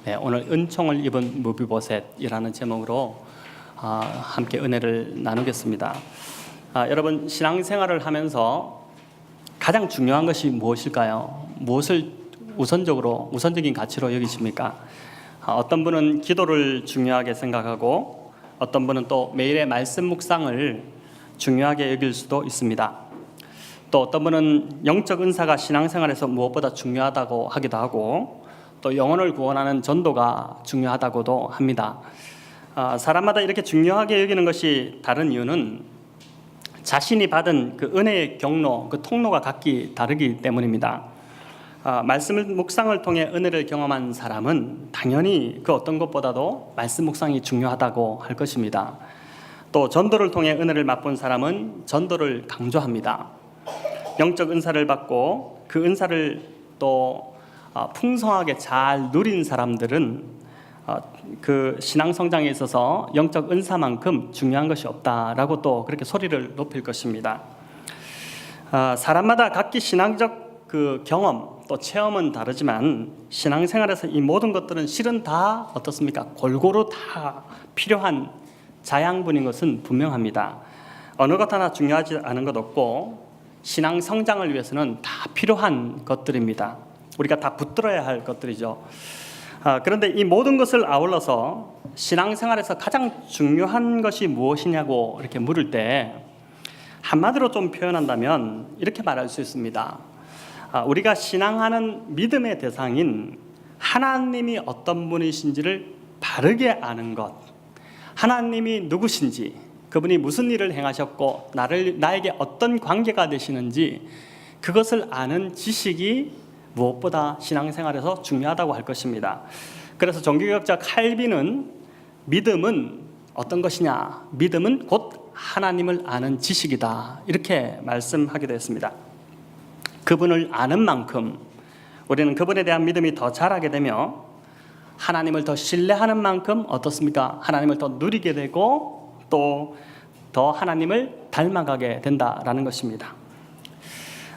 네, 오늘 은총을 입은 무비보셋이라는 제목으로 함께 은혜를 나누겠습니다. 여러분, 신앙생활을 하면서 가장 중요한 것이 무엇일까요? 무엇을 우선적인 가치로 여기십니까? 어떤 분은 기도를 중요하게 생각하고 어떤 분은 또 매일의 말씀 묵상을 중요하게 여길 수도 있습니다. 또 어떤 분은 영적 은사가 신앙생활에서 무엇보다 중요하다고 하기도 하고 또 영혼을 구원하는 전도가 중요하다고도 합니다. 사람마다 이렇게 중요하게 여기는 것이 다른 이유는 자신이 받은 그 은혜의 경로, 그 통로가 각기 다르기 때문입니다. 말씀 묵상을 통해 은혜를 경험한 사람은 당연히 그 어떤 것보다도 말씀 묵상이 중요하다고 할 것입니다. 또 전도를 통해 은혜를 맛본 사람은 전도를 강조합니다. 영적 은사를 받고 그 은사를 또 풍성하게 잘 누린 사람들은 그 신앙 성장에 있어서 영적 은사만큼 중요한 것이 없다라고 또 그렇게 소리를 높일 것입니다. 사람마다 각기 신앙적 그 경험 또 체험은 다르지만 신앙생활에서 이 모든 것들은 실은 다 어떻습니까? 골고루 다 필요한 자양분인 것은 분명합니다. 어느 것 하나 중요하지 않은 것 없고 신앙 성장을 위해서는 다 필요한 것들입니다. 우리가 다 붙들어야 할 것들이죠. 그런데 이 모든 것을 아울러서 신앙생활에서 가장 중요한 것이 무엇이냐고 이렇게 물을 때 한마디로 좀 표현한다면 이렇게 말할 수 있습니다. 우리가 신앙하는 믿음의 대상인 하나님이 어떤 분이신지를 바르게 아는 것, 하나님이 누구신지, 그분이 무슨 일을 행하셨고 나에게 어떤 관계가 되시는지 그것을 아는 지식이 무엇보다 신앙생활에서 중요하다고 할 것입니다. 그래서 종교개혁자 칼빈은 믿음은 어떤 것이냐? 믿음은 곧 하나님을 아는 지식이다. 이렇게 말씀하기도 했습니다. 그분을 아는 만큼 우리는 그분에 대한 믿음이 더 자라게 되며 하나님을 더 신뢰하는 만큼 어떻습니까? 하나님을 더 누리게 되고 또 더 하나님을 닮아가게 된다라는 것입니다.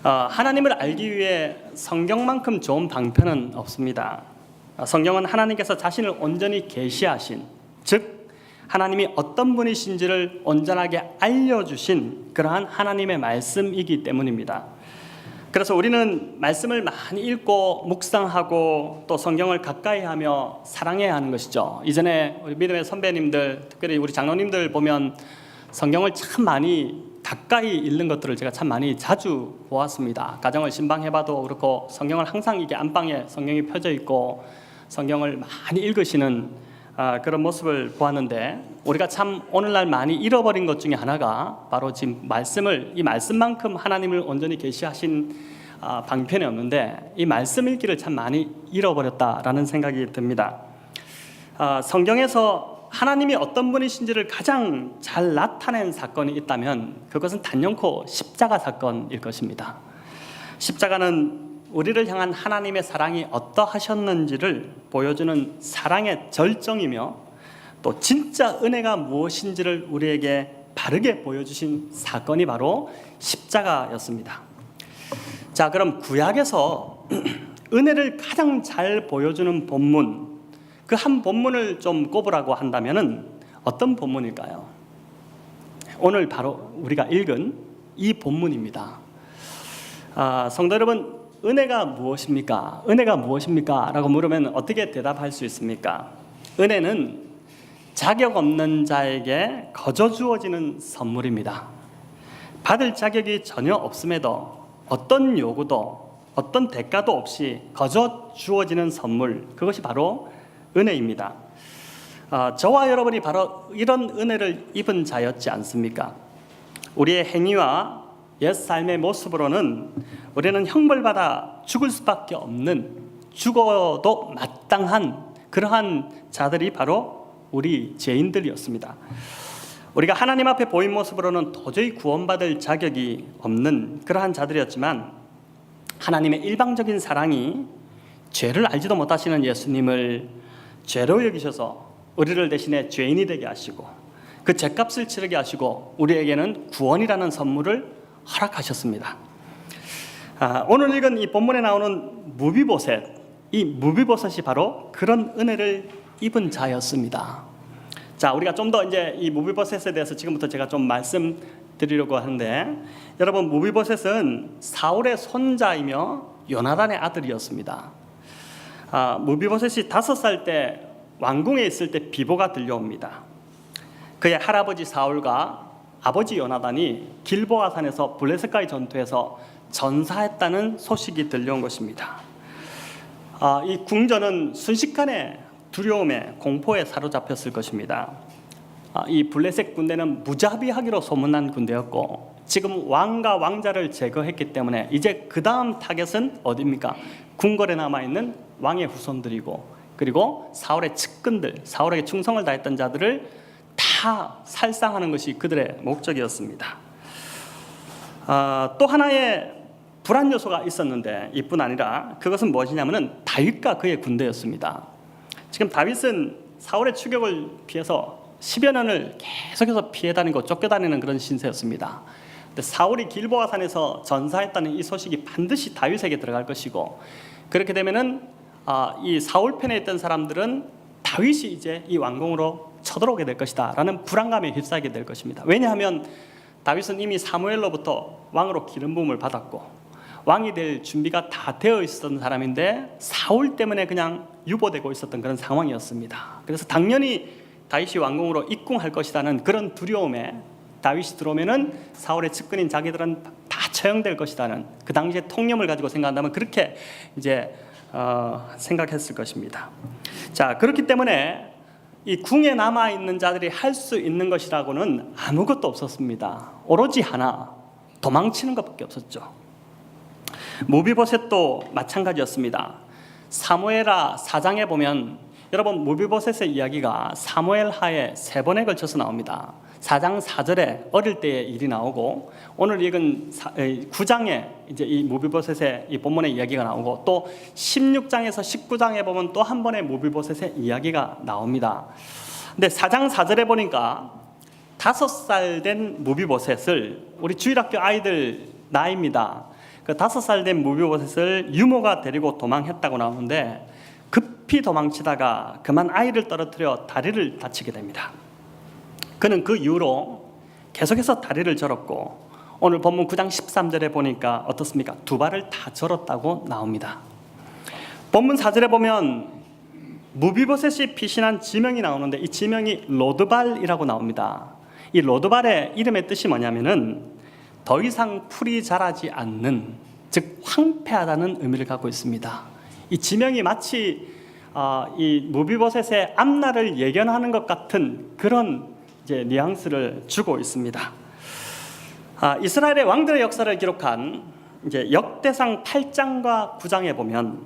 하나님을 알기 위해 성경만큼 좋은 방편은 없습니다. 성경은 하나님께서 자신을 온전히 계시하신, 즉 하나님이 어떤 분이신지를 온전하게 알려주신 그러한 하나님의 말씀이기 때문입니다. 그래서 우리는 말씀을 많이 읽고 묵상하고 또 성경을 가까이 하며 사랑해야 하는 것이죠. 이전에 우리 믿음의 선배님들, 특별히 우리 장로님들 보면 성경을 참 많이 가까이 읽는 것들을 제가 참 많이 자주 보았습니다. 가정을 신방해봐도 그렇고 성경을 항상 이게 안방에 성경이 펴져 있고 성경을 많이 읽으시는 그런 모습을 보았는데 우리가 참 오늘날 많이 잃어버린 것 중에 하나가 바로 지금 이 말씀만큼 하나님을 온전히 계시하신 방편이 없는데 이 말씀 읽기를 참 많이 잃어버렸다라는 생각이 듭니다. 성경에서 하나님이 어떤 분이신지를 가장 잘 나타낸 사건이 있다면 그것은 단연코 십자가 사건일 것입니다. 십자가는 우리를 향한 하나님의 사랑이 어떠하셨는지를 보여주는 사랑의 절정이며 또 진짜 은혜가 무엇인지를 우리에게 바르게 보여주신 사건이 바로 십자가였습니다. 자, 그럼 구약에서 은혜를 가장 잘 보여주는 본문, 그 한 본문을 좀 꼽으라고 한다면은 어떤 본문일까요? 오늘 바로 우리가 읽은 이 본문입니다. 성도 여러분, 은혜가 무엇입니까? 은혜가 무엇입니까? 라고 물으면 어떻게 대답할 수 있습니까? 은혜는 자격 없는 자에게 거저 주어지는 선물입니다. 받을 자격이 전혀 없음에도 어떤 요구도 어떤 대가도 없이 거저 주어지는 선물, 그것이 바로 은혜입니다. 저와 여러분이 바로 이런 은혜를 입은 자였지 않습니까? 우리의 행위와 옛 삶의 모습으로는 우리는 형벌받아 죽을 수밖에 없는, 죽어도 마땅한 그러한 자들이 바로 우리 죄인들이었습니다. 우리가 하나님 앞에 보인 모습으로는 도저히 구원받을 자격이 없는 그러한 자들이었지만 하나님의 일방적인 사랑이 죄를 알지도 못하시는 예수님을 죄로 여기셔서 우리를 대신에 죄인이 되게 하시고 그 죄값을 치르게 하시고 우리에게는 구원이라는 선물을 허락하셨습니다. 오늘 읽은 이 본문에 나오는 무비보셋, 이 무비보셋이 바로 그런 은혜를 입은 자였습니다. 자, 우리가 좀 더 이제 이 무비보셋에 대해서 지금부터 제가 좀 말씀드리려고 하는데, 여러분, 무비보셋은 사울의 손자이며 요나단의 아들이었습니다. 무비보셋이 5살 때 왕궁에 있을 때 비보가 들려옵니다. 그의 할아버지 사울과 아버지 요나단이 길보아산에서 블레셋과의 전투에서 전사했다는 소식이 들려온 것입니다. 이 궁전은 순식간에 두려움에 공포에 사로잡혔을 것입니다. 이 블레셋 군대는 무자비하기로 소문난 군대였고, 지금 왕과 왕자를 제거했기 때문에 이제 그 다음 타겟은 어디입니까? 궁궐에 남아있는 왕의 후손들이고, 그리고 사울의 측근들, 사울에게 충성을 다했던 자들을 다 살상하는 것이 그들의 목적이었습니다. 또 하나의 불안 요소가 있었는데, 이뿐 아니라 그것은 무엇이냐면은 다윗과 그의 군대였습니다. 지금 다윗은 사울의 추격을 피해서 10여 년을 계속해서 피해 다니고 쫓겨다니는 그런 신세였습니다. 근데 사울이 길보아산에서 전사했다는 이 소식이 반드시 다윗에게 들어갈 것이고, 그렇게 되면은 이 사울 편에 있던 사람들은 다윗이 이제 이 왕궁으로 쳐들어오게 될 것이다 라는 불안감에 휩싸이게 될 것입니다. 왜냐하면 다윗은 이미 사무엘로부터 왕으로 기름 부음을 받았고 왕이 될 준비가 다 되어 있었던 사람인데, 사울 때문에 그냥 유보되고 있었던 그런 상황이었습니다. 그래서 당연히 다윗이 왕궁으로 입궁할 것이라는 그런 두려움에 다윗이 들어오면은 사울의 측근인 자기들은 다 처형될 것이라는, 그 당시에 통념을 가지고 생각한다면 그렇게 이제 생각했을 것입니다. 자, 그렇기 때문에 이 궁에 남아 있는 자들이 할 수 있는 것이라고는 아무것도 없었습니다. 오로지 하나, 도망치는 것밖에 없었죠. 무비보셋도 마찬가지였습니다. 사무엘하 4장에 보면, 여러분, 무비보셋의 이야기가 사무엘 하에 3번에 걸쳐서 나옵니다. 4장 4절에 어릴 때의 일이 나오고, 오늘 읽은 9장에 이제 이 무비보셋의 이 본문의 이야기가 나오고, 또 16장에서 19장에 보면 또 한 번의 무비보셋의 이야기가 나옵니다. 근데 4장 4절에 보니까 5살 된 무비보셋을, 우리 주일학교 아이들 나이입니다. 그 5살 된 무비보셋을 유모가 데리고 도망했다고 나오는데, 급히 도망치다가 그만 아이를 떨어뜨려 다리를 다치게 됩니다. 그는 그 이후로 계속해서 다리를 절었고, 오늘 본문 9장 13절에 보니까 어떻습니까? 2발을 다 절었다고 나옵니다. 본문 4절에 보면 무비보셋이 피신한 지명이 나오는데, 이 지명이 로드발이라고 나옵니다. 이 로드발의 이름의 뜻이 뭐냐면은 더 이상 풀이 자라지 않는, 즉 황폐하다는 의미를 갖고 있습니다. 이 지명이 마치 이 무비보셋의 앞날을 예견하는 것 같은 그런 이제 뉘앙스를 주고 있습니다. 이스라엘의 왕들의 역사를 기록한 이제 역대상 8장과 9장에 보면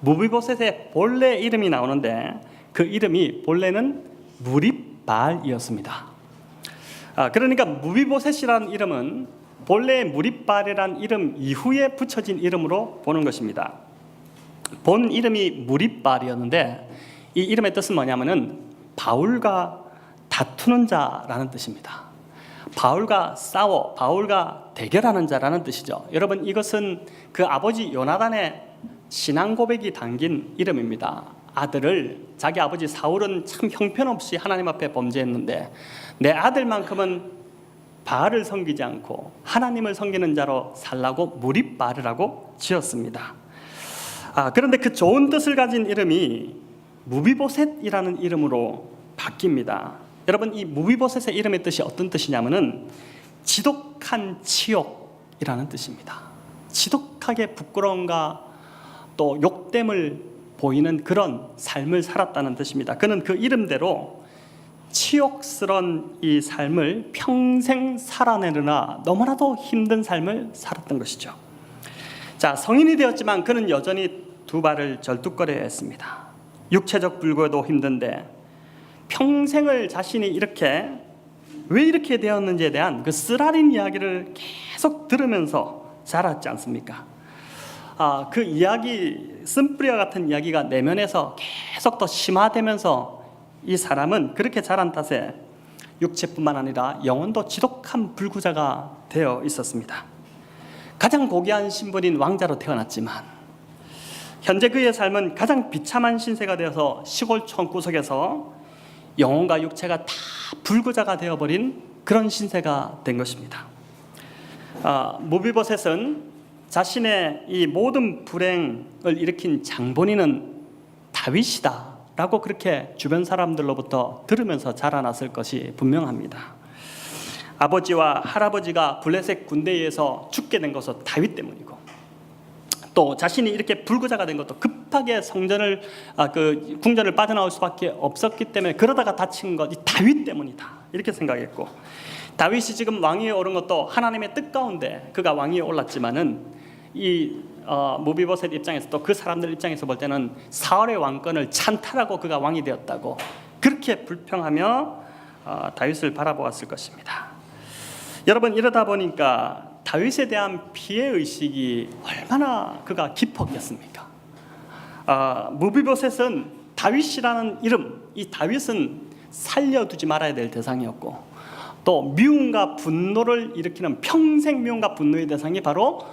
무비보셋의 본래 이름이 나오는데, 그 이름이 본래는 무립발이었습니다. 그러니까 무비보셋이라는 이름은 본래의 무립발이라는 이름 이후에 붙여진 이름으로 보는 것입니다. 본 이름이 무립발이었는데, 이 이름의 뜻은 뭐냐면은 바울과 다투는 자라는 뜻입니다. 바울과 싸워, 바울과 대결하는 자라는 뜻이죠. 여러분, 이것은 그 아버지 요나단의 신앙 고백이 담긴 이름입니다. 자기 아버지 사울은 참 형편없이 하나님 앞에 범죄했는데, 내 아들만큼은 바알을 섬기지 않고 하나님을 섬기는 자로 살라고 무립바르라고 지었습니다. 그런데 그 좋은 뜻을 가진 이름이 무비보셋이라는 이름으로 바뀝니다. 여러분, 이 무비보셋의 이름의 뜻이 어떤 뜻이냐면은 지독한 치욕이라는 뜻입니다. 지독하게 부끄러움과 또 욕됨을 보이는 그런 삶을 살았다는 뜻입니다. 그는 그 이름대로 치욕스러운 이 삶을 평생 살아내느라 너무나도 힘든 삶을 살았던 것이죠. 자, 성인이 되었지만 그는 여전히 2발을 절뚝거려야 했습니다. 육체적 불구에도 힘든데 평생을 자신이 왜 이렇게 되었는지에 대한 그 쓰라린 이야기를 계속 들으면서 자랐지 않습니까? 그 이야기, 쓴뿌리와 같은 이야기가 내면에서 계속 더 심화되면서 이 사람은 그렇게 자란 탓에 육체뿐만 아니라 영혼도 지독한 불구자가 되어 있었습니다. 가장 고귀한 신분인 왕자로 태어났지만 현재 그의 삶은 가장 비참한 신세가 되어서 시골촌 구석에서 영혼과 육체가 다 불구자가 되어버린 그런 신세가 된 것입니다. 무비보셋은 자신의 이 모든 불행을 일으킨 장본인은 다윗이다 라고 그렇게 주변 사람들로부터 들으면서 자라났을 것이 분명합니다. 아버지와 할아버지가 블레셋 군대에 의해서 죽게 된 것은 다윗 때문이고, 또 자신이 이렇게 불구자가 된 것도 급하게 성전을 궁전을 빠져나올 수밖에 없었기 때문에 그러다가 다친 것 이 다윗 때문이다 이렇게 생각했고, 다윗이 지금 왕위에 오른 것도 하나님의 뜻 가운데 그가 왕위에 올랐지만은 이 무비보셋 입장에서 또 그 사람들 입장에서 볼 때는 사울의 왕권을 찬탈하고 그가 왕이 되었다고 그렇게 불평하며 다윗을 바라보았을 것입니다. 여러분, 이러다 보니까 다윗에 대한 피해의식이 얼마나 그가 깊었겠습니까? 무비보셋은 다윗이라는 이름, 이 다윗은 살려두지 말아야 될 대상이었고, 또 미움과 분노를 일으키는 평생 미움과 분노의 대상이 바로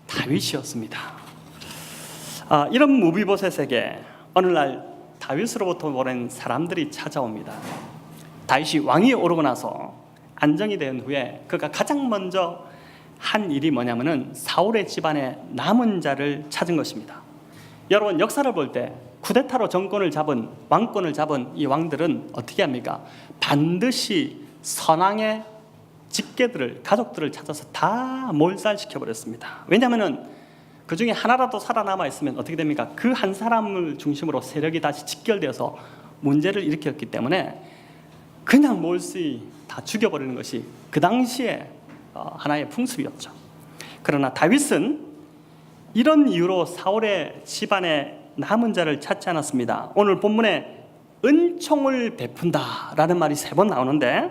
다윗이었습니다. 이런 무비보셋에게 어느 날 다윗으로부터 보낸 사람들이 찾아옵니다. 다윗이 왕위에 오르고 나서 안정이 된 후에 그가 가장 먼저 한 일이 뭐냐면은 사울의 집안에 남은 자를 찾은 것입니다. 여러분, 역사를 볼 때 쿠데타로 정권을 잡은, 왕권을 잡은 이 왕들은 어떻게 합니까? 반드시 선왕의 직계들을, 가족들을 찾아서 다 몰살시켜버렸습니다. 왜냐하면 그 중에 하나라도 살아남아 있으면 어떻게 됩니까? 그 한 사람을 중심으로 세력이 다시 직결되어서 문제를 일으켰기 때문에 그냥 몰수히 다 죽여버리는 것이 그 당시에 하나의 풍습이었죠. 그러나 다윗은 이런 이유로 사울의 집안에 남은 자를 찾지 않았습니다. 오늘 본문에 은총을 베푼다라는 말이 3번 나오는데,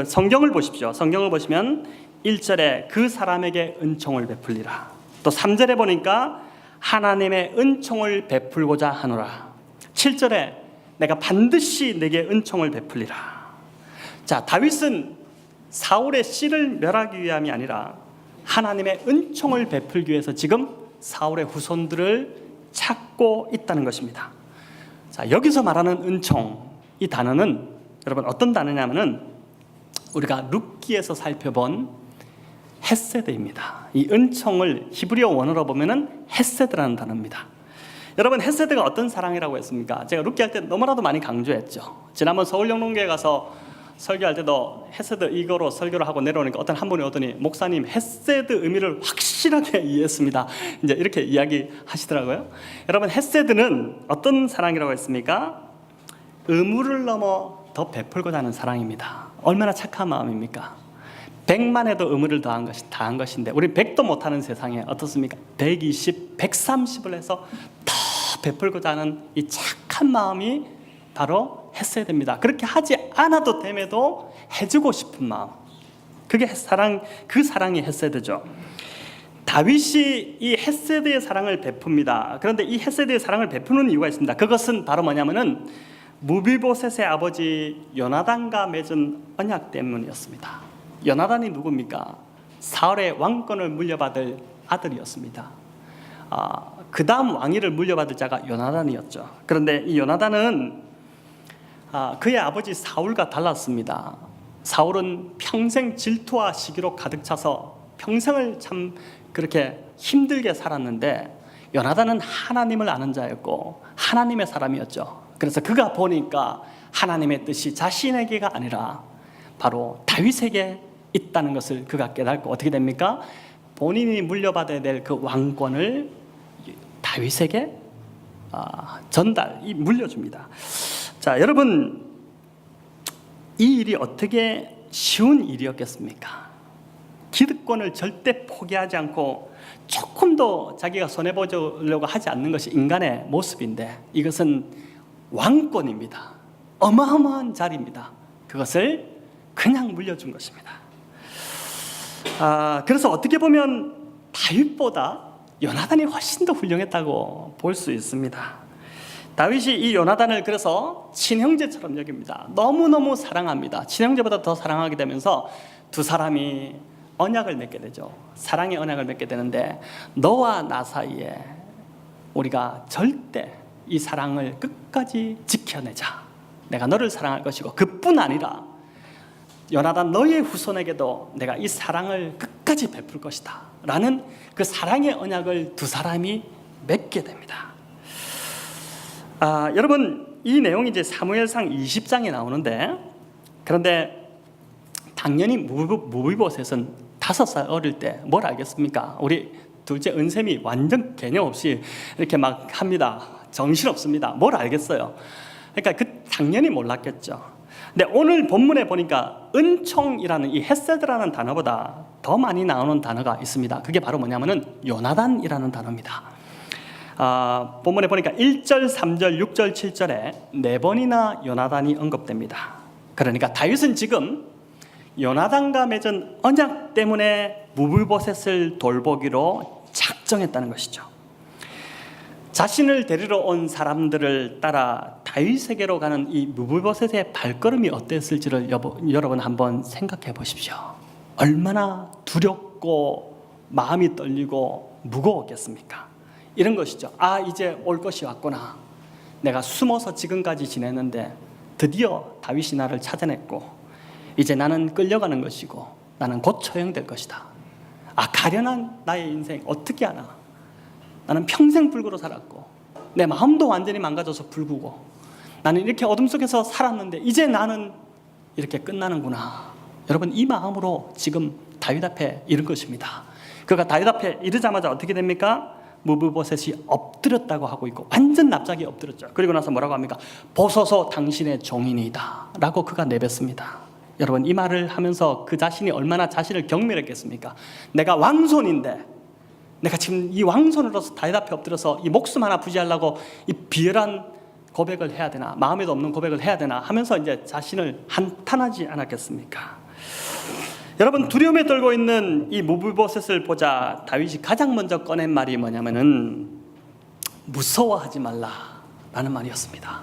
성경을 보십시오. 성경을 보시면 1절에 그 사람에게 은총을 베풀리라, 또 3절에 보니까 하나님의 은총을 베풀고자 하노라, 7절에 내가 반드시 내게 은총을 베풀리라. 자, 다윗은 사울의 씨를 멸하기 위함이 아니라 하나님의 은총을 베풀기 위해서 지금 사울의 후손들을 찾고 있다는 것입니다. 자, 여기서 말하는 은총, 이 단어는 여러분 어떤 단어냐면은 우리가 룻기에서 살펴본 헤세드입니다. 이 은총을 히브리어 원어로 보면은 헤세드라는 단어입니다. 여러분, 헤세드가 어떤 사랑이라고 했습니까? 제가 룻기 할 때 너무나도 많이 강조했죠. 지난번 서울영농교회 가서 설교할 때도 헤세드 이거로 설교를 하고 내려오니까 어떤 한 분이 오더니, 목사님 헤세드 의미를 확실하게 이해했습니다, 이제 이렇게 이야기하시더라고요. 여러분, 헤세드는 어떤 사랑이라고 했습니까? 의무를 넘어 더 베풀고자 하는 사랑입니다. 얼마나 착한 마음입니까? 100만 해도 의무를 다한 것인데 우리 100도 못하는 세상에 어떻습니까? 120, 130을 해서 더 베풀고자 하는 이 착한 마음이 바로 헤세드입니다. 그렇게 하지 않아도 됨에도 해주고 싶은 마음, 그게 그 사랑이 헤세드죠. 다윗이 이 헤세드의 사랑을 베풉니다. 그런데 이 헤세드의 사랑을 베푸는 이유가 있습니다. 그것은 바로 뭐냐면은 무비보셋의 아버지 요나단과 맺은 언약 때문이었습니다. 요나단이 누굽니까? 사울의 왕권을 물려받을 아들이었습니다. 그 다음 왕위를 물려받을 자가 요나단이었죠. 그런데 이 요나단은 그의 아버지 사울과 달랐습니다. 사울은 평생 질투와 시기로 가득 차서 평생을 참 그렇게 힘들게 살았는데, 요나단은 하나님을 아는 자였고 하나님의 사람이었죠. 그래서 그가 보니까 하나님의 뜻이 자신에게가 아니라 바로 다윗에게 있다는 것을 그가 깨닫고 어떻게 됩니까? 본인이 물려받아야 될 그 왕권을 다윗에게 물려줍니다. 자, 여러분, 이 일이 어떻게 쉬운 일이었겠습니까? 기득권을 절대 포기하지 않고 조금도 자기가 손해보려고 하지 않는 것이 인간의 모습인데, 이것은 왕권입니다. 어마어마한 자리입니다. 그것을 그냥 물려준 것입니다. 그래서 어떻게 보면 다윗보다 요나단이 훨씬 더 훌륭했다고 볼 수 있습니다. 다윗이 이 요나단을 그래서 친형제처럼 여깁니다. 너무너무 사랑합니다. 친형제보다 더 사랑하게 되면서 두 사람이 언약을 맺게 되죠. 사랑의 언약을 맺게 되는데, 너와 나 사이에 우리가 절대 이 사랑을 끝까지 지켜내자. 내가 너를 사랑할 것이고 그뿐 아니라 요나단 너의 후손에게도 내가 이 사랑을 끝까지 베풀 것이다 라는 그 사랑의 언약을 두 사람이 맺게 됩니다. 여러분, 이 내용이 이제 사무엘상 20장에 나오는데, 그런데 당연히 무비보셋은 5살 어릴 때 뭘 알겠습니까? 우리 둘째 은샘이 완전 개념 없이 이렇게 막 합니다. 정신없습니다. 뭘 알겠어요? 그러니까 당연히 몰랐겠죠. 근데 오늘 본문에 보니까 은총이라는 이 헤세드라는 단어보다 더 많이 나오는 단어가 있습니다. 그게 바로 뭐냐면은 요나단이라는 단어입니다. 본문에 보니까 1절, 3절, 6절, 7절에 4번이나 요나단이 언급됩니다. 그러니까 다윗은 지금 요나단과 맺은 언약 때문에 무비보셋을 돌보기로 작정했다는 것이죠. 자신을 데리러 온 사람들을 따라 다윗에게로 가는 이 무비보셋의 발걸음이 어땠을지를 여러분 한번 생각해 보십시오. 얼마나 두렵고 마음이 떨리고 무거웠겠습니까? 이런 것이죠. 이제 올 것이 왔구나. 내가 숨어서 지금까지 지냈는데 드디어 다윗이 나를 찾아냈고 이제 나는 끌려가는 것이고 나는 곧 처형될 것이다. 가련한 나의 인생 어떻게 하나. 나는 평생 불구로 살았고 내 마음도 완전히 망가져서 불구고 나는 이렇게 어둠 속에서 살았는데 이제 나는 이렇게 끝나는구나. 여러분, 이 마음으로 지금 다윗 앞에 이른 것입니다. 그가 다윗 앞에 이르자마자 어떻게 됩니까? 무비보셋이 엎드렸다고 하고 있고 완전 납작이 엎드렸죠. 그리고 나서 뭐라고 합니까? 보소서 당신의 종이니이다 라고 그가 내뱉습니다. 여러분, 이 말을 하면서 그 자신이 얼마나 자신을 경멸했겠습니까? 내가 왕손인데 내가 지금 이 왕손으로서 다윗 앞에 엎드려서 이 목숨 하나 부지하려고 이 비열한 고백을 해야 되나, 마음에도 없는 고백을 해야 되나 하면서 이제 자신을 한탄하지 않았겠습니까? 여러분, 두려움에 떨고 있는 이 무비보셋을 보자 다윗이 가장 먼저 꺼낸 말이 뭐냐면은 무서워하지 말라라는 말이었습니다.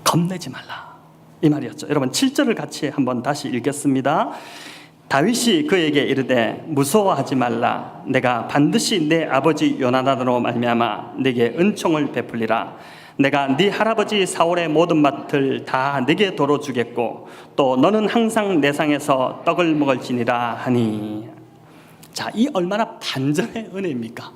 겁내지 말라, 이 말이었죠. 여러분, 7절을 같이 한번 다시 읽겠습니다. 다윗이 그에게 이르되 무서워하지 말라. 내가 반드시 내 아버지 요나단으로 말미암아 네게 은총을 베풀리라. 내가 네 할아버지 사울의 모든 밭을 다 네게 도로 주겠고 또 너는 항상 내 상에서 떡을 먹을지니라 하니. 자, 이 얼마나 반전의 은혜입니까?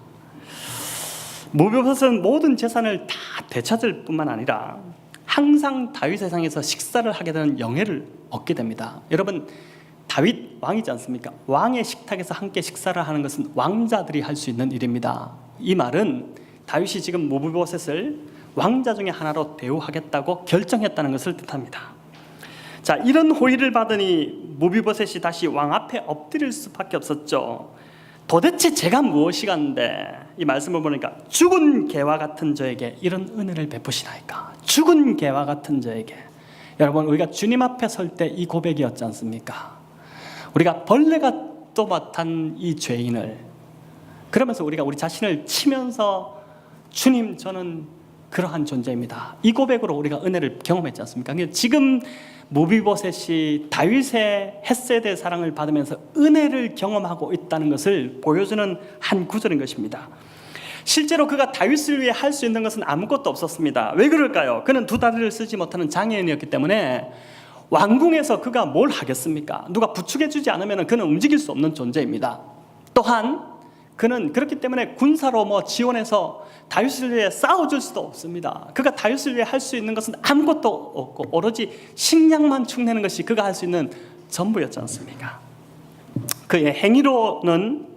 무비보셋은 모든 재산을 다 되찾을 뿐만 아니라 항상 다윗의 상에서 식사를 하게 되는 영예를 얻게 됩니다. 여러분, 다윗 왕이지 않습니까? 왕의 식탁에서 함께 식사를 하는 것은 왕자들이 할 수 있는 일입니다. 이 말은 다윗이 지금 무비보셋을 왕자 중에 하나로 대우하겠다고 결정했다는 것을 뜻합니다. 자, 이런 호의를 받으니 무비보셋이 다시 왕 앞에 엎드릴 수밖에 없었죠. 도대체 제가 무엇이간데, 이 말씀을 보니까 죽은 개와 같은 저에게 이런 은혜를 베푸시나이까. 죽은 개와 같은 저에게. 여러분, 우리가 주님 앞에 설 때 이 고백이었지 않습니까? 우리가 벌레가 또맡은 이 죄인을, 그러면서 우리가 우리 자신을 치면서 주님, 저는 그러한 존재입니다, 이 고백으로 우리가 은혜를 경험했지 않습니까? 지금 무비보셋이 다윗의 헤세드의 사랑을 받으면서 은혜를 경험하고 있다는 것을 보여주는 한 구절인 것입니다. 실제로 그가 다윗을 위해 할 수 있는 것은 아무것도 없었습니다. 왜 그럴까요? 그는 두 다리를 쓰지 못하는 장애인이었기 때문에 왕궁에서 그가 뭘 하겠습니까? 누가 부축해주지 않으면 그는 움직일 수 없는 존재입니다. 또한 그는 그렇기 때문에 군사로 지원해서 다윗을 위해 싸워줄 수도 없습니다. 그가 다윗을 위해 할 수 있는 것은 아무것도 없고 오로지 식량만 축내는 것이 그가 할 수 있는 전부였지 않습니까? 그의 행위로는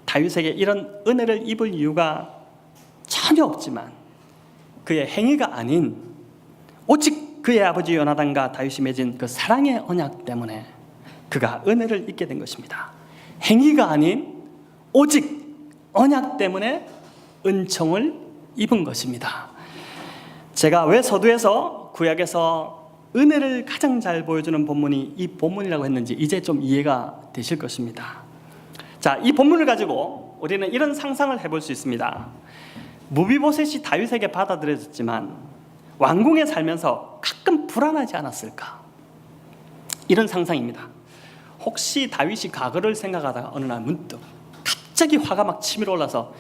다윗에게 이런 은혜를 입을 이유가 전혀 없지만 그의 행위가 아닌 오직 그의 아버지 요나단과 다윗이 맺은 그 사랑의 언약 때문에 그가 은혜를 입게 된 것입니다. 행위가 아닌 오직 언약 때문에 은총을 입은 것입니다. 제가 왜 서두에서 구약에서 은혜를 가장 잘 보여주는 본문이 이 본문이라고 했는지 이제 좀 이해가 되실 것입니다. 자, 이 본문을 가지고 우리는 이런 상상을 해볼 수 있습니다. 무비보셋이 다윗에게 받아들여졌지만 왕궁에 살면서 가끔 불안하지 않았을까? 이런 상상입니다. 혹시 다윗이 과거를 생각하다가 어느 날 문득 갑자기 화가 막 치밀어 올라서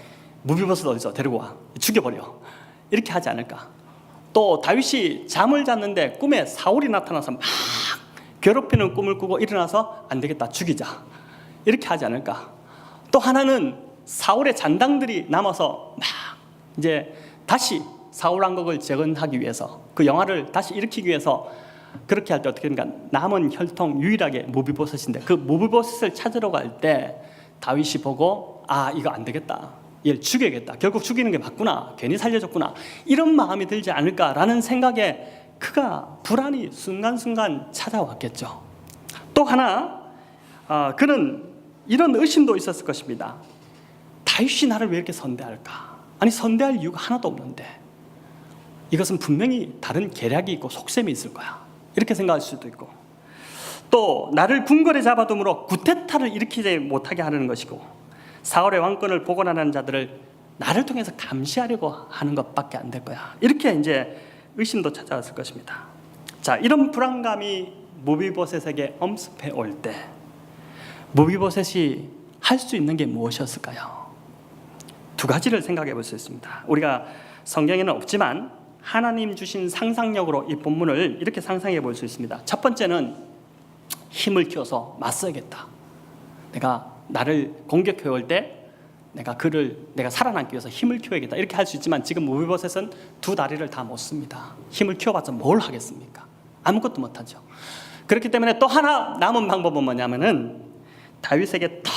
무비보셋 어디서 데리고 와, 죽여버려, 이렇게 하지 않을까? 또 다윗이 잠을 잤는데 꿈에 사울이 나타나서 막 괴롭히는 꿈을 꾸고 일어나서 안 되겠다, 죽이자, 이렇게 하지 않을까? 또 하나는 사울의 잔당들이 남아서 막 이제 다시 사울 왕국을 재건하기 위해서, 그 영화를 다시 일으키기 위해서 그렇게 할 때 어떻게 됩니까? 남은 혈통 유일하게 무비보셋인데, 그 무비보셋을 찾으러 갈 때 다윗이 보고 이거 안 되겠다, 얘를 죽여야겠다, 결국 죽이는 게 맞구나, 괜히 살려줬구나, 이런 마음이 들지 않을까라는 생각에 그가 불안이 순간순간 찾아왔겠죠. 또 하나, 그는 이런 의심도 있었을 것입니다. 다윗이 나를 왜 이렇게 선대할까? 아니, 선대할 이유가 하나도 없는데 이것은 분명히 다른 계략이 있고 속셈이 있을 거야, 이렇게 생각할 수도 있고, 또 나를 궁궐에 잡아둠으로 구테타를 일으키지 못하게 하는 것이고, 사울의 왕권을 복원하는 자들을 나를 통해서 감시하려고 하는 것밖에 안 될 거야, 이렇게 이제 의심도 찾아왔을 것입니다. 자, 이런 불안감이 무비보셋에게 엄습해 올 때 무비보셋이 할 수 있는 게 무엇이었을까요? 두 가지를 생각해 볼 수 있습니다. 우리가 성경에는 없지만 하나님 주신 상상력으로 이 본문을 이렇게 상상해 볼 수 있습니다. 첫 번째는 힘을 키워서 맞서야겠다. 내가 나를 공격해 올 때 내가 살아남기 위해서 힘을 키워야겠다, 이렇게 할 수 있지만 지금 무비보셋은 두 다리를 다 못 씁니다. 힘을 키워봤자 뭘 하겠습니까? 아무것도 못하죠. 그렇기 때문에 또 하나 남은 방법은 뭐냐면은 다윗에게 더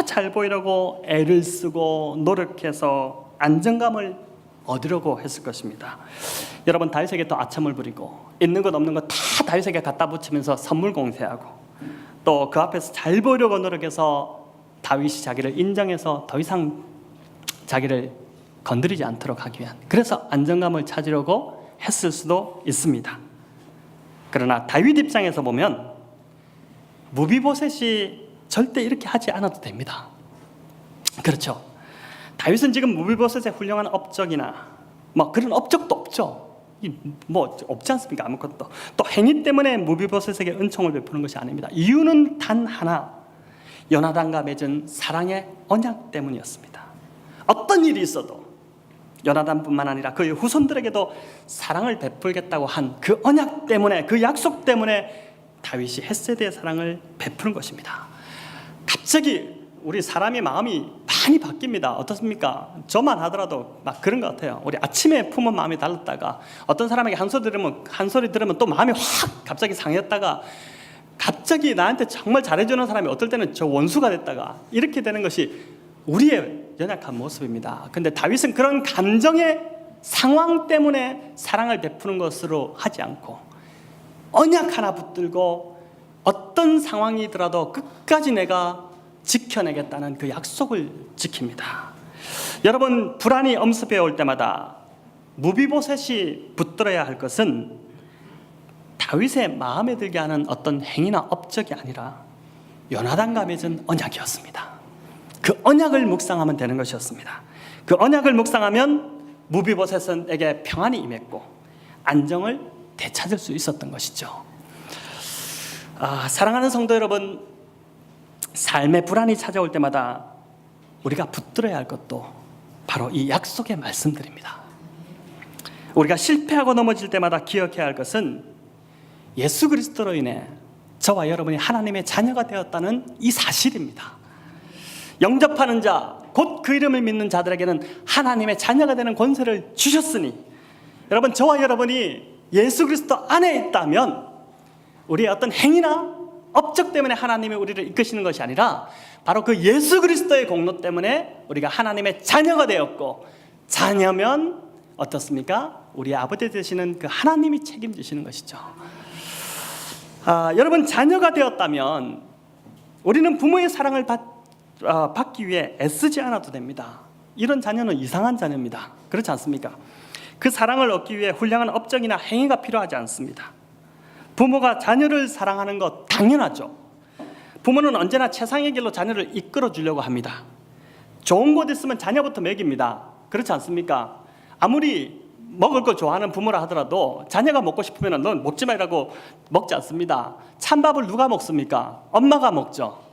잘 보이려고 애를 쓰고 노력해서 안정감을 얻으려고 했을 것입니다. 여러분, 다윗에게 또 아첨을 부리고 있는 것 없는 것 다 다윗에게 갖다 붙이면서 선물 공세하고, 또 그 앞에서 잘 보이려고 노력해서 다윗이 자기를 인정해서 더 이상 자기를 건드리지 않도록 하기 위한, 그래서 안정감을 찾으려고 했을 수도 있습니다. 그러나 다윗 입장에서 보면 무비보셋이 절대 이렇게 하지 않아도 됩니다. 그렇죠? 다윗은 지금 무비보셋의 훌륭한 업적이나 그런 업적도 없죠. 없지 않습니까? 아무것도. 또 행위 때문에 무비보셋에게 은총을 베푸는 것이 아닙니다. 이유는 단 하나, 요나단과 맺은 사랑의 언약 때문이었습니다. 어떤 일이 있어도 요나단뿐만 아니라 그의 후손들에게도 사랑을 베풀겠다고 한 그 언약 때문에, 그 약속 때문에 다윗이 헷세드의 사랑을 베푸는 것입니다. 갑자기 우리 사람의 마음이 많이 바뀝니다. 어떻습니까? 저만 하더라도 막 그런 것 같아요. 우리 아침에 품은 마음이 달랐다가 어떤 사람에게 한 소리 들으면 또 마음이 확 갑자기 상했다가, 갑자기 나한테 정말 잘해주는 사람이 어떨 때는 저 원수가 됐다가, 이렇게 되는 것이 우리의 연약한 모습입니다. 근데 다윗은 그런 감정의 상황 때문에 사랑을 베푸는 것으로 하지 않고 언약 하나 붙들고 어떤 상황이더라도 끝까지 내가 지켜내겠다는 그 약속을 지킵니다. 여러분, 불안이 엄습해 올 때마다 무비보셋이 붙들어야 할 것은 다윗의 마음에 들게 하는 어떤 행위나 업적이 아니라 요나단과 맺은 언약이었습니다. 그 언약을 묵상하면 되는 것이었습니다. 그 언약을 묵상하면 무비보셋에게 평안이 임했고 안정을 되찾을 수 있었던 것이죠. 사랑하는 성도 여러분, 삶의 불안이 찾아올 때마다 우리가 붙들어야 할 것도 바로 이 약속의 말씀들입니다. 우리가 실패하고 넘어질 때마다 기억해야 할 것은 예수 그리스도로 인해 저와 여러분이 하나님의 자녀가 되었다는 이 사실입니다. 영접하는 자, 곧 그 이름을 믿는 자들에게는 하나님의 자녀가 되는 권세를 주셨으니, 여러분, 저와 여러분이 예수 그리스도 안에 있다면 우리의 어떤 행위나 업적 때문에 하나님이 우리를 이끄시는 것이 아니라 바로 그 예수 그리스도의 공로 때문에 우리가 하나님의 자녀가 되었고, 자녀면 어떻습니까? 우리 아버지 되시는 그 하나님이 책임지시는 것이죠. 여러분, 자녀가 되었다면 우리는 부모의 사랑을 받기 위해 애쓰지 않아도 됩니다. 이런 자녀는 이상한 자녀입니다. 그렇지 않습니까? 그 사랑을 얻기 위해 훌륭한 업적이나 행위가 필요하지 않습니다. 부모가 자녀를 사랑하는 것 당연하죠. 부모는 언제나 최상의 길로 자녀를 이끌어 주려고 합니다. 좋은 곳 있으면 자녀부터 먹입니다. 그렇지 않습니까? 아무리 먹을 걸 좋아하는 부모라 하더라도 자녀가 먹고 싶으면 넌 먹지 말라고 먹지 않습니다. 찬밥을 누가 먹습니까? 엄마가 먹죠.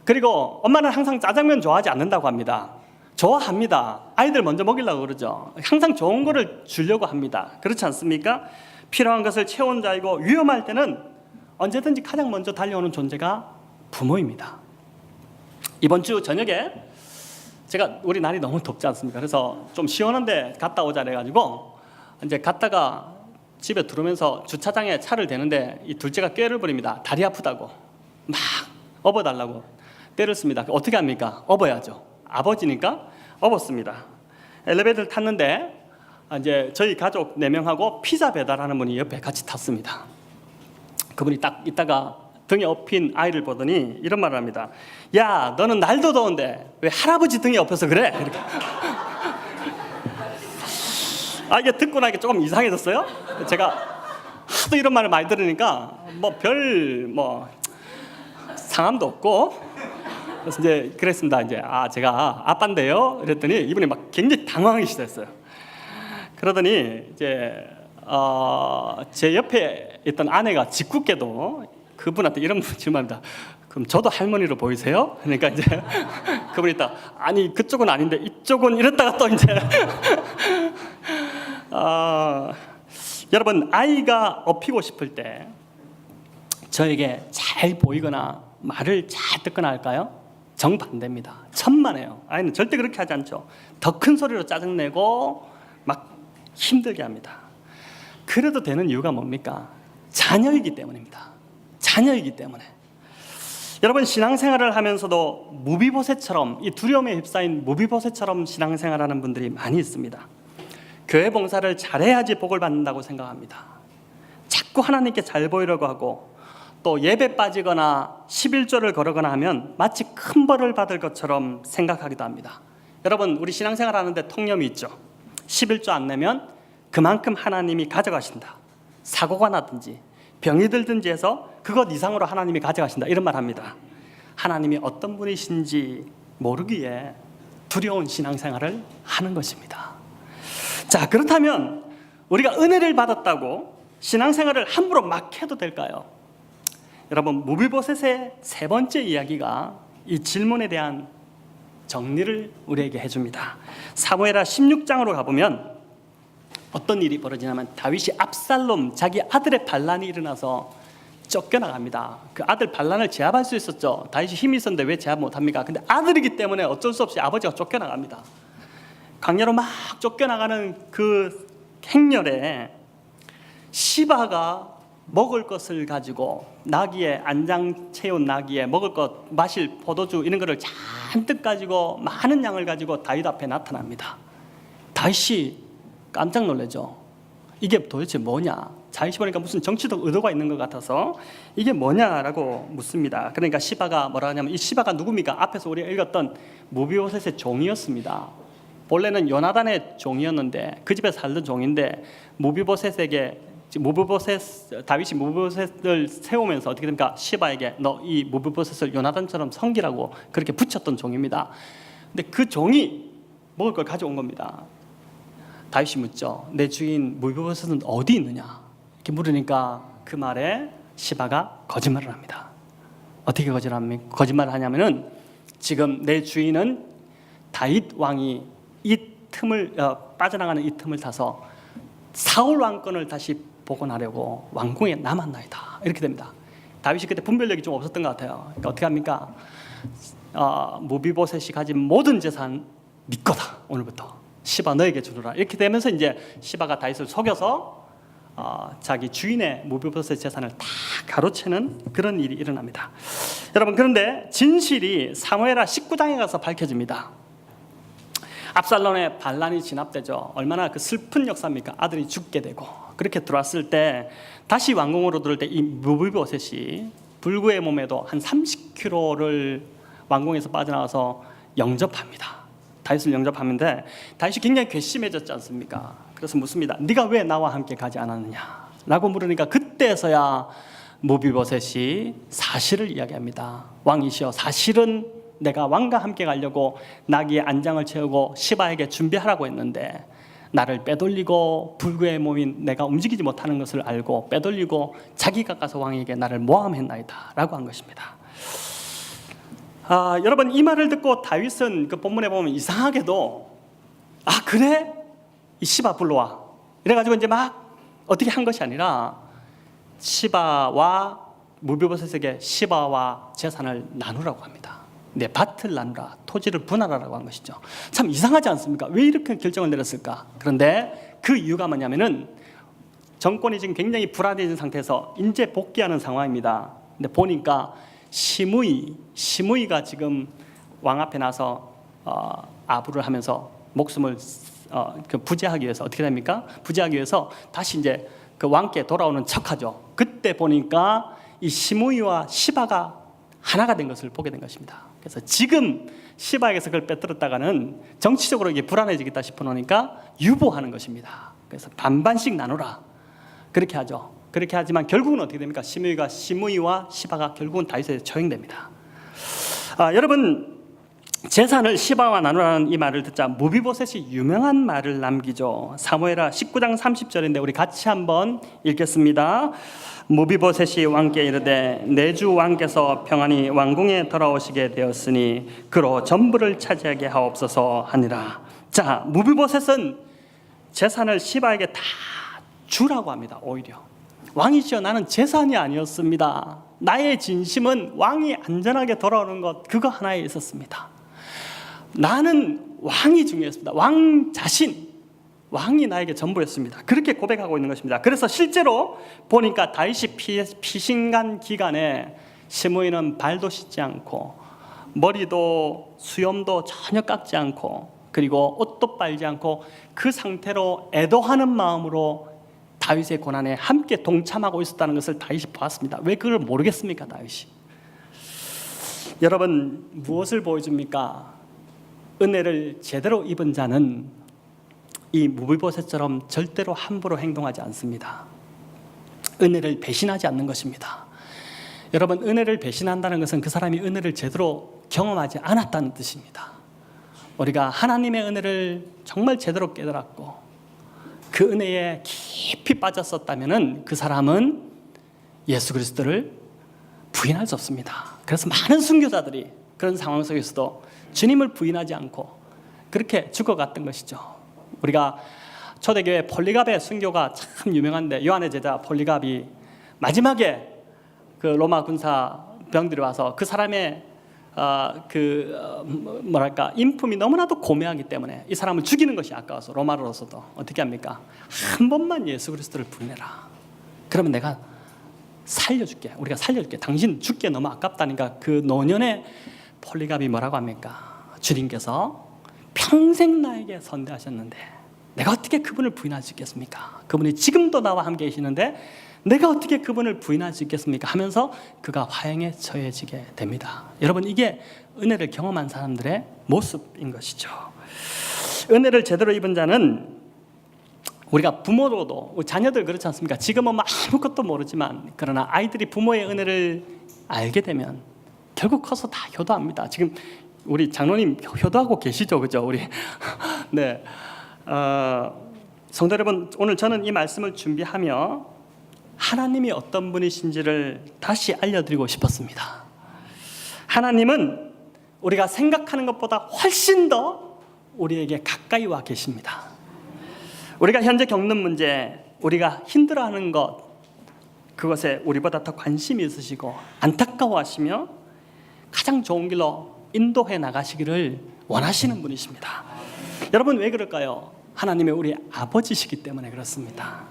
그리고 엄마는 항상 짜장면 좋아하지 않는다고 합니다. 좋아합니다. 아이들 먼저 먹이려고 그러죠. 항상 좋은 거를 주려고 합니다. 그렇지 않습니까? 필요한 것을 채운 자이고 위험할 때는 언제든지 가장 먼저 달려오는 존재가 부모입니다. 이번 주 저녁에 제가 우리 날이 너무 덥지 않습니까? 그래서 좀 시원한데 갔다 오자 그래가지고 이제 갔다가 집에 들어오면서 주차장에 차를 대는데 이 둘째가 꾀를 부립니다. 다리 아프다고 막 업어달라고 떼를 씁니다. 어떻게 합니까? 업어야죠. 아버지니까 업었습니다. 엘리베이터를 탔는데 이제 저희 가족 4명하고 피자 배달하는 분이 옆에 같이 탔습니다. 그분이 딱 있다가 등에 업힌 아이를 보더니 이런 말을 합니다. 야, 너는 날도 더운데 왜 할아버지 등에 업혀서 그래? 이렇게. 이게 듣고 나니까 조금 이상해졌어요. 제가 하도 이런 말을 많이 들으니까 별 상함도 없고, 그래서 이제 그랬습니다. 이제 제가 아빠인데요. 이랬더니 이분이 막 굉장히 당황하기 시작했어요. 그러더니 이제 제 옆에 있던 아내가 짓궂게도 그분한테 이런 질문합니다. 그럼 저도 할머니로 보이세요? 그러니까 이제 그분이 딱 아니 그쪽은 아닌데 이쪽은 이랬다가 또 이제 여러분, 아이가 업히고 싶을 때 저에게 잘 보이거나 말을 잘 듣거나 할까요? 정반대입니다. 천만에요. 아이는 절대 그렇게 하지 않죠. 더 큰 소리로 짜증내고 막 힘들게 합니다. 그래도 되는 이유가 뭡니까? 자녀이기 때문입니다. 자녀이기 때문에. 여러분, 신앙생활을 하면서도 무비보셋처럼, 이 두려움에 휩싸인 무비보셋처럼 신앙생활하는 분들이 많이 있습니다. 교회 봉사를 잘해야지 복을 받는다고 생각합니다. 자꾸 하나님께 잘 보이려고 하고, 또 예배 빠지거나 11조를 거르거나 하면 마치 큰 벌을 받을 것처럼 생각하기도 합니다. 여러분, 우리 신앙생활 하는데 통념이 있죠. 11조 안 내면 그만큼 하나님이 가져가신다. 사고가 나든지 병이 들든지 해서 그것 이상으로 하나님이 가져가신다, 이런 말 합니다. 하나님이 어떤 분이신지 모르기에 두려운 신앙생활을 하는 것입니다. 자, 그렇다면 우리가 은혜를 받았다고 신앙생활을 함부로 막 해도 될까요? 여러분, 무비보셋의 세 번째 이야기가 이 질문에 대한 정리를 우리에게 해줍니다. 사무엘하 16장으로 가보면 어떤 일이 벌어지냐면 다윗이 압살롬, 자기 아들의 반란이 일어나서 쫓겨나갑니다. 그 아들 반란을 제압할 수 있었죠. 다윗이 힘이 있었는데 왜 제압 못합니까? 근데 아들이기 때문에 어쩔 수 없이 아버지가 쫓겨나갑니다. 강야로 막 쫓겨나가는 그 행렬에 시바가 먹을 것을 가지고 나귀에, 안장 채운 나귀에 먹을 것, 마실 포도주 이런 거를 잔뜩 가지고 많은 양을 가지고 다윗 앞에 나타납니다. 다윗이 깜짝 놀라죠. 이게 도대체 뭐냐? 다윗이 보니까 무슨 정치적 의도가 있는 것 같아서 이게 뭐냐라고 묻습니다. 그러니까 시바가 뭐라 하냐면, 이 시바가 누굽니까? 앞에서 우리가 읽었던 무비보셋의 종이었습니다. 본래는 요나단의 종이었는데 그 집에 살던 종인데 다윗이 무비보셋을 세우면서 어떻게 됩니까? 시바에게 너 이 무비보셋을 요나단처럼 섬기라고 그렇게 붙였던 종입니다. 근데 그 종이 먹을 걸 가져온 겁니다. 다윗이 묻죠. 내 주인 무비보셋은 어디 있느냐? 이렇게 물으니까 그 말에 시바가 거짓말을 합니다. 어떻게 거짓말을 하냐면은, 지금 내 주인은 다윗 왕이 이 틈을 빠져나가는 이 틈을 타서 사울 왕권을 다시 복원하려고 왕궁에 남았나이다, 이렇게 됩니다. 다윗이 그때 분별력이 좀 없었던 것 같아요. 그러니까 어떻게 합니까? 무비보셋이 가진 모든 재산 네 거다, 오늘부터 시바 너에게 주노라, 이렇게 되면서 이제 시바가 다윗을 속여서 자기 주인의 무비보셋 재산을 다 가로채는 그런 일이 일어납니다. 여러분, 그런데 진실이 사무엘하 19장에 가서 밝혀집니다. 압살롬의 반란이 진압되죠. 얼마나 그 슬픈 역사입니까? 아들이 죽게 되고, 그렇게 들어왔을 때 다시 왕궁으로 들어올 때 이 무비보셋이 불구의 몸에도 한 30km를 왕궁에서 빠져나와서 영접합니다. 다윗을 영접하는데 다윗이 굉장히 괘씸해졌지 않습니까? 그래서 묻습니다. 네가 왜 나와 함께 가지 않았느냐? 라고 물으니까 그때서야 무비보셋이 사실을 이야기합니다. 왕이시여, 사실은 내가 왕과 함께 가려고 나귀의 안장을 채우고 시바에게 준비하라고 했는데 나를 빼돌리고 불구의 몸인 내가 움직이지 못하는 것을 알고 빼돌리고 자기가 가서 왕에게 나를 모함했나이다 라고 한 것입니다. 여러분 이 말을 듣고 다윗은 그 본문에 보면 이상하게도 그래? 이 시바 불러와 이래가지고 이제 막 어떻게 한 것이 아니라 시바와 무비보셋에게 시바와 재산을 나누라고 합니다. 네, 밭을 나누라, 토지를 분할하라고 한 것이죠. 참 이상하지 않습니까? 왜 이렇게 결정을 내렸을까? 그런데 그 이유가 뭐냐면은 정권이 지금 굉장히 불안해진 상태에서 이제 복귀하는 상황입니다. 근데 보니까 시므이가 지금 왕 앞에 나서 아부를 하면서 목숨을 부재하기 위해서 어떻게 됩니까? 부재하기 위해서 다시 이제 그 왕께 돌아오는 척하죠. 그때 보니까 이 시므이와 시바가 하나가 된 것을 보게 된 것입니다. 그래서 지금 시바에게서 그걸 빼들었다가는 정치적으로 이게 불안해지겠다 싶어놓으니까 유보하는 것입니다. 그래서 반반씩 나누라 그렇게 하죠. 그렇게 하지만 결국은 어떻게 됩니까? 시므이와 시바가 결국은 다윗에게 처형됩니다. 여러분 재산을 시바와 나누라는 이 말을 듣자 무비보셋이 유명한 말을 남기죠. 사무엘하 19장 30절인데 우리 같이 한번 읽겠습니다. 무비보셋이 왕께 이르되 내 주 왕께서 평안히 왕궁에 돌아오시게 되었으니 그로 전부를 차지하게 하옵소서 하니라. 자, 무비보셋은 재산을 시바에게 다 주라고 합니다. 오히려 왕이시여 나는 재산이 아니었습니다. 나의 진심은 왕이 안전하게 돌아오는 것 그거 하나에 있었습니다. 나는 왕이 중요했습니다. 왕 자신, 왕이 나에게 전부였습니다. 그렇게 고백하고 있는 것입니다. 그래서 실제로 보니까 다윗이 피신간 기간에 시므이는 발도 씻지 않고 머리도 수염도 전혀 깎지 않고 그리고 옷도 빨지 않고 그 상태로 애도하는 마음으로 다윗의 고난에 함께 동참하고 있었다는 것을 다윗이 보았습니다. 왜 그걸 모르겠습니까? 다윗이. 여러분 무엇을 보여줍니까? 은혜를 제대로 입은 자는 이 무비보셋처럼 절대로 함부로 행동하지 않습니다. 은혜를 배신하지 않는 것입니다. 여러분 은혜를 배신한다는 것은 그 사람이 은혜를 제대로 경험하지 않았다는 뜻입니다. 우리가 하나님의 은혜를 정말 제대로 깨달았고 그 은혜에 깊이 빠졌었다면 그 사람은 예수 그리스도를 부인할 수 없습니다. 그래서 많은 순교자들이 그런 상황 속에서도 주님을 부인하지 않고 그렇게 죽어갔던 것이죠. 우리가 초대교회 폴리갑의 순교가 참 유명한데 요한의 제자 폴리갑이 마지막에 그 로마 군사 병들이 와서 그 사람의 인품이 너무나도 고매하기 때문에 이 사람을 죽이는 것이 아까워서 로마로서도 어떻게 합니까? 한 번만 예수 그리스도를 부인해라. 그러면 내가 살려줄게. 우리가 살려줄게. 당신 죽기에 너무 아깝다니까 그 노년의 폴리갑이 뭐라고 합니까? 주님께서 평생 나에게 선대하셨는데 내가 어떻게 그분을 부인할 수 있겠습니까? 그분이 지금도 나와 함께 계시는데 내가 어떻게 그분을 부인할 수 있겠습니까? 하면서 그가 화형에 처해지게 됩니다. 여러분 이게 은혜를 경험한 사람들의 모습인 것이죠. 은혜를 제대로 입은 자는 우리가 부모로도 자녀들 그렇지 않습니까? 지금은 아무것도 모르지만 그러나 아이들이 부모의 은혜를 알게 되면 결국 커서 다 효도합니다. 지금 우리 장로님 효도하고 계시죠, 그죠? 우리 네, 성도 여러분, 오늘 저는 이 말씀을 준비하며 하나님이 어떤 분이신지를 다시 알려드리고 싶었습니다. 하나님은 우리가 생각하는 것보다 훨씬 더 우리에게 가까이 와 계십니다. 우리가 현재 겪는 문제, 우리가 힘들어하는 것, 그것에 우리보다 더 관심이 있으시고 안타까워하시며 가장 좋은 길로 인도해 나가시기를 원하시는 분이십니다. 여러분 왜 그럴까요? 하나님의 우리 아버지시기 때문에 그렇습니다.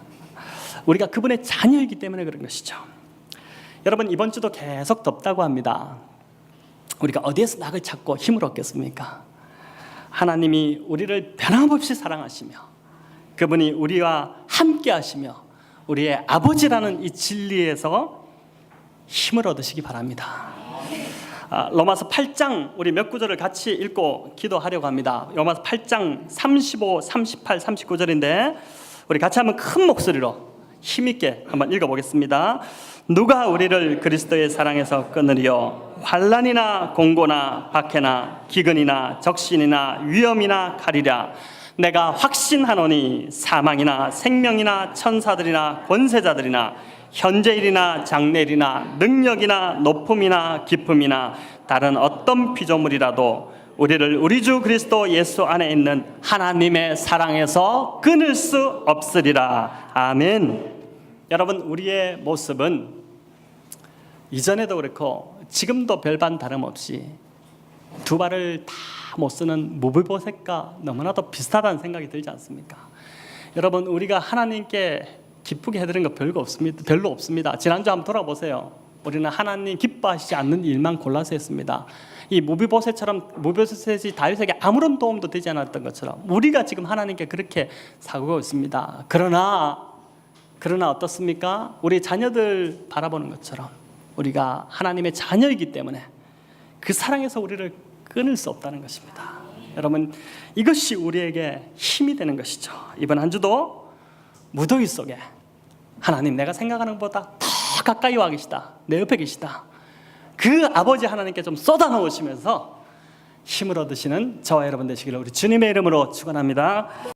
우리가 그분의 자녀이기 때문에 그런 것이죠. 여러분 이번 주도 계속 덥다고 합니다. 우리가 어디에서 낙을 찾고 힘을 얻겠습니까? 하나님이 우리를 변함없이 사랑하시며 그분이 우리와 함께 하시며 우리의 아버지라는 이 진리에서 힘을 얻으시기 바랍니다. 로마서 8장 우리 몇 구절을 같이 읽고 기도하려고 합니다. 로마서 8장 35, 38, 39절인데 우리 같이 한번 큰 목소리로 힘있게 한번 읽어보겠습니다. 누가 우리를 그리스도의 사랑에서 끊으리요? 환난이나 공고나 박해나 기근이나 적신이나 위험이나 칼이랴. 내가 확신하노니 사망이나 생명이나 천사들이나 권세자들이나 현재일이나 장래일이나 능력이나 높음이나 기쁨이나 다른 어떤 피조물이라도 우리를 우리 주 그리스도 예수 안에 있는 하나님의 사랑에서 끊을 수 없으리라. 아멘. 여러분, 우리의 모습은 이전에도 그렇고 지금도 별반 다름없이 두 발을 다 못 쓰는 무비보셋과 너무나도 비슷하다는 생각이 들지 않습니까? 여러분, 우리가 하나님께 기쁘게 해드린 거 별로 없습니다. 지난주 한번 돌아보세요. 우리는 하나님 기뻐하시지 않는 일만 골라서 했습니다. 이 무비보셋이 다윗에게 아무런 도움도 되지 않았던 것처럼 우리가 지금 하나님께 그렇게 사고하고 있습니다. 그러나 어떻습니까? 우리 자녀들 바라보는 것처럼 우리가 하나님의 자녀이기 때문에 그 사랑에서 우리를 끊을 수 없다는 것입니다. 여러분, 이것이 우리에게 힘이 되는 것이죠. 이번 한 주도 무더위 속에 하나님, 내가 생각하는 것보다 더 가까이 와 계시다, 내 옆에 계시다, 그 아버지 하나님께 좀 쏟아 놓으시면서 힘을 얻으시는 저와 여러분 되시기를 우리 주님의 이름으로 축원합니다.